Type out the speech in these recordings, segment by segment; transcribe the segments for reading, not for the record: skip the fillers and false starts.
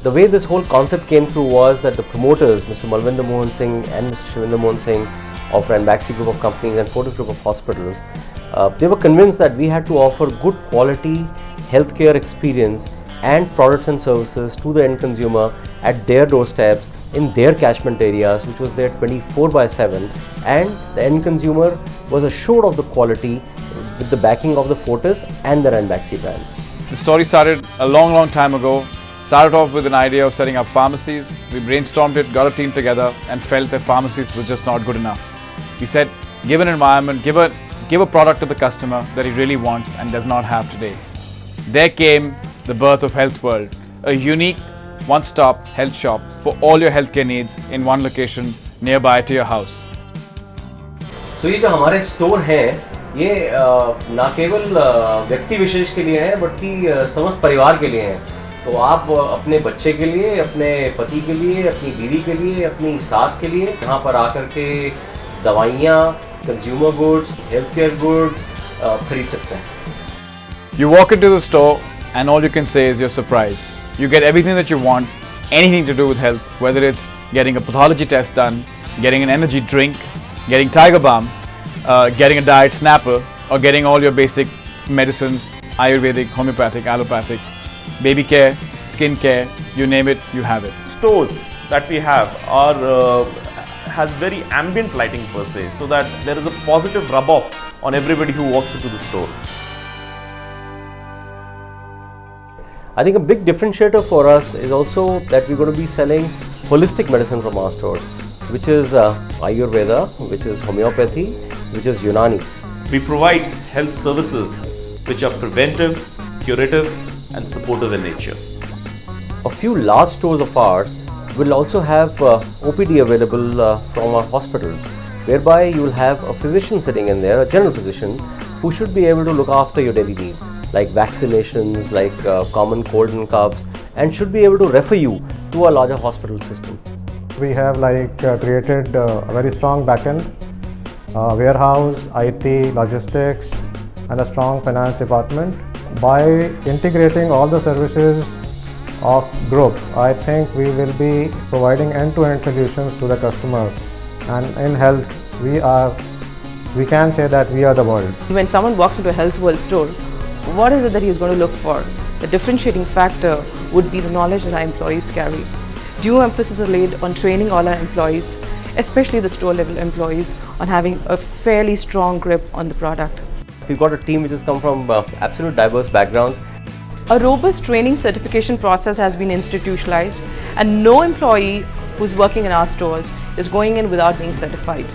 The way this whole concept came through was that the promoters, Mr. Malvinder Mohan Singh and Mr. Shivinder Mohan Singh of Ranbaxy Group of Companies and Fortis Group of Hospitals, they were convinced that we had to offer good quality healthcare experience and products and services to the end consumer at their doorsteps in their catchment areas, which was there 24/7, and the end consumer was assured of the quality with the backing of the Fortis and the Ranbaxy brands. The story started a long time ago. Started off with an idea of setting up pharmacies. We brainstormed it, got a team together, and felt that pharmacies were just not good enough. We said, give an environment, give a product to the customer that he really wants and does not have today. There came the birth of Health World, a unique one-stop health shop for all your healthcare needs in one location nearby to your house. So ये जो हमारे store हैं, ये ना केवल व्यक्ति विशेष के लिए हैं, बल्कि समस्त परिवार के लिए हैं। तो आप अपने बच्चे के लिए, अपने पति के लिए, अपनी बीवी के लिए, अपनी सास के लिए यहाँ पर आकर के दवाइयाँ, consumer goods, health care goods खरीद सकते हैं। You walk into the store and all you can say is you're surprised. You get everything that you want, anything to do with health, whether it's getting a pathology test done, getting an energy drink, getting Tiger Balm, getting a diet snapper, or getting all your basic medicines, Ayurvedic, homeopathic, allopathic, baby care, skin care, you name it, you have it. Stores that we have are has very ambient lighting per se, so that there is a positive rub-off on everybody who walks into the store. I think a big differentiator for us is also that we're going to be selling holistic medicine from our stores, which is Ayurveda, which is homeopathy, which is Unani. We provide health services which are preventive, curative, and supportive in nature. A few large stores of ours will also have OPD available from our hospitals, whereby you will have a physician sitting in there, a general physician, who should be able to look after your daily needs, like vaccinations, like common cold and coughs, and should be able to refer you to a larger hospital system. We have created a very strong backend, warehouse, IT, logistics, and a strong finance department. By integrating all the services of group, I think we will be providing end-to-end solutions to the customer. And in health, we can say that we are the world. When someone walks into a Health World store, what is it that he is going to look for? The differentiating factor would be the knowledge that our employees carry. Due emphasis is laid on training all our employees, especially the store level employees, on having a fairly strong grip on the product. We've got a team which has come from absolute diverse backgrounds. A robust training certification process has been institutionalized, and no employee who's working in our stores is going in without being certified.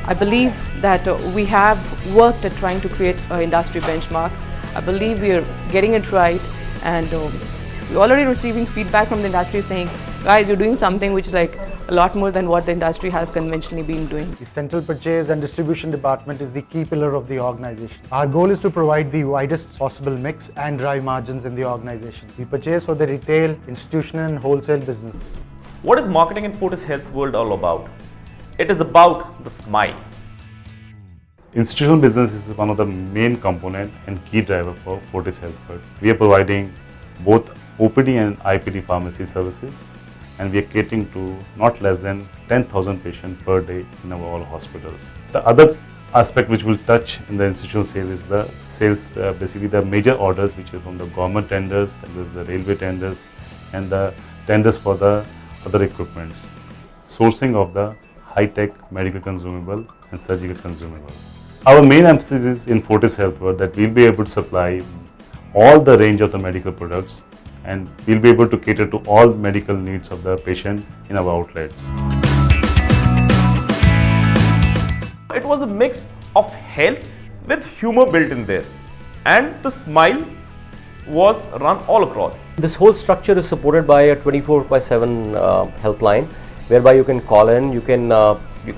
I believe that we have worked at trying to create an industry benchmark. I believe we are getting it right, and we're already receiving feedback from the industry saying, guys, you're doing something which is like a lot more than what the industry has conventionally been doing. The central purchase and distribution department is the key pillar of the organization. Our goal is to provide the widest possible mix and drive margins in the organization. We purchase for the retail, institutional and wholesale business. What is marketing in Fortis Health World all about? It is about the smile. Institutional business is one of the main component and key driver for Fortis Health World. We are providing both OPD and IPD pharmacy services, and we are catering to not less than 10,000 patients per day in our all hospitals. The other aspect which we'll touch in the institutional sales is the sales, basically the major orders which are from the government tenders, the railway tenders, and the tenders for the other equipments. Sourcing of the high-tech medical consumable and surgical consumable. Our main emphasis in Fortis Health World that we'll be able to supply all the range of the medical products, and we'll be able to cater to all medical needs of the patient in our outlets. It was a mix of health with humor built in there, and the smile was run all across. This whole structure is supported by a 24/7 helpline, whereby you can call in, you can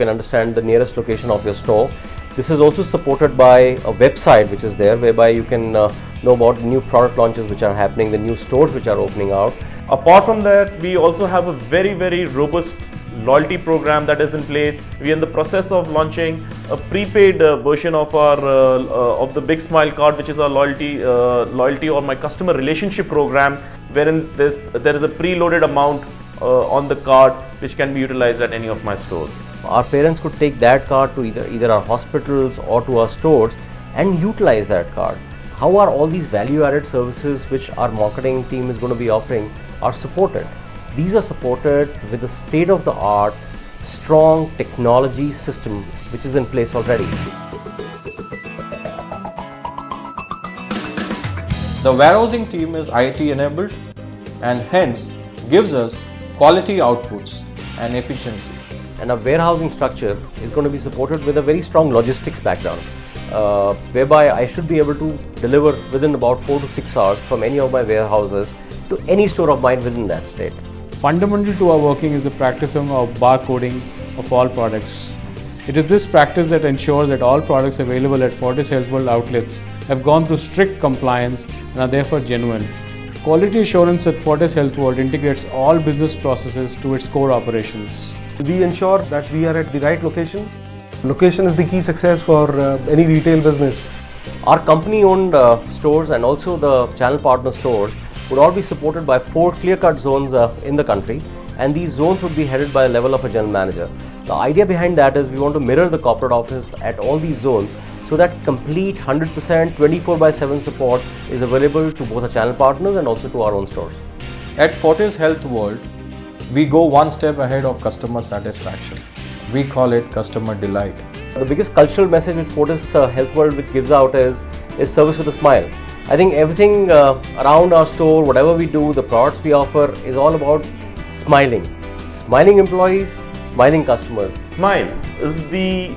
understand the nearest location of your store, This is also supported by a website which is there, whereby you can know about new product launches which are happening, the new stores which are opening out. Apart from that, we also have a very robust loyalty program that is in place. We are in the process of launching a prepaid version of our of the Big Smile card, which is our loyalty or my customer relationship program, wherein there is a preloaded amount on the card which can be utilized at any of my stores. Our parents could take that card to either our hospitals or to our stores and utilize that card. How are all these value-added services which our marketing team is going to be offering are supported? These are supported with a state-of-the-art, strong technology system which is in place already. The warehousing team is IT enabled and hence gives us quality outputs and efficiency. And our warehousing structure is going to be supported with a very strong logistics background, whereby I should be able to deliver within about 4 to 6 hours from any of my warehouses to any store of mine within that state. Fundamental to our working is the practicing of barcoding of all products. It is this practice that ensures that all products available at Fortis HealthWorld outlets have gone through strict compliance and are therefore genuine. Quality assurance at Fortis HealthWorld integrates all business processes to its core operations. We ensure that we are at the right location. Location is the key success for any retail business. Our company-owned stores and also the channel partner stores would all be supported by 4 clear-cut zones in the country, and these zones would be headed by a level of a general manager. The idea behind that is we want to mirror the corporate office at all these zones so that complete 100% 24/7 support is available to both our channel partners and also to our own stores. At Fortis HealthWorld, we go one step ahead of customer satisfaction. We call it customer delight. The biggest cultural message which Fortis HealthWorld which gives out is service with a smile. I think everything around our store, whatever we do, the products we offer is all about smiling. Smiling employees, smiling customers. Smile is the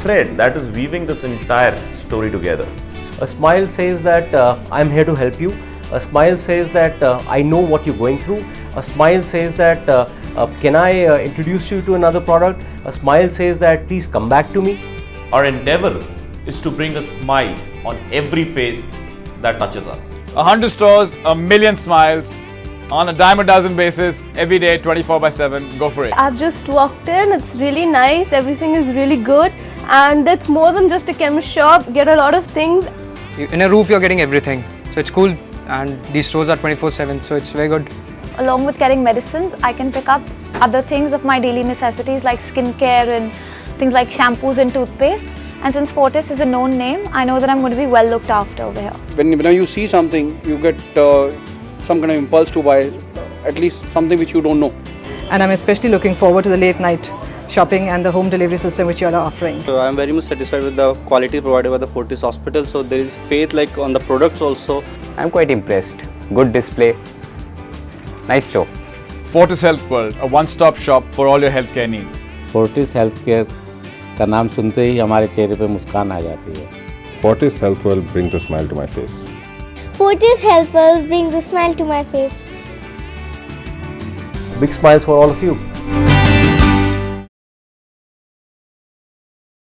thread that is weaving this entire story together. A smile says that I'm here to help you. A smile says that I know what you're going through. A smile says that can I introduce you to another product? A smile says that please come back to me. Our endeavor is to bring a smile on every face that touches us. 100 stores, a million smiles on a dime a dozen basis every day, 24/7. Go for it. I've just walked in, it's really nice, everything is really good, and it's more than just a chemist shop. Get a lot of things. In a roof you're getting everything, so it's cool, and these stores are 24/7, so it's very good. Along with getting medicines, I can pick up other things of my daily necessities like skincare and things like shampoos and toothpaste. And since Fortis is a known name, I know that I'm going to be well looked after over here. When you see something, you get some kind of impulse to buy at least something which you don't know. And I'm especially looking forward to the late night shopping and the home delivery system which you are offering. So I'm very much satisfied with the quality provided by the Fortis Hospital. So there is faith like on the products also. I'm quite impressed. Good display. Nice store. Fortis HealthWorld, a one-stop shop for all your healthcare needs. Fortis Healthcare का नाम सुनते ही हमारे चेहरे पे मुस्कान आ जाती है. Fortis HealthWorld brings a smile to my face. Fortis HealthWorld brings a smile to my face. Big smiles for all of you.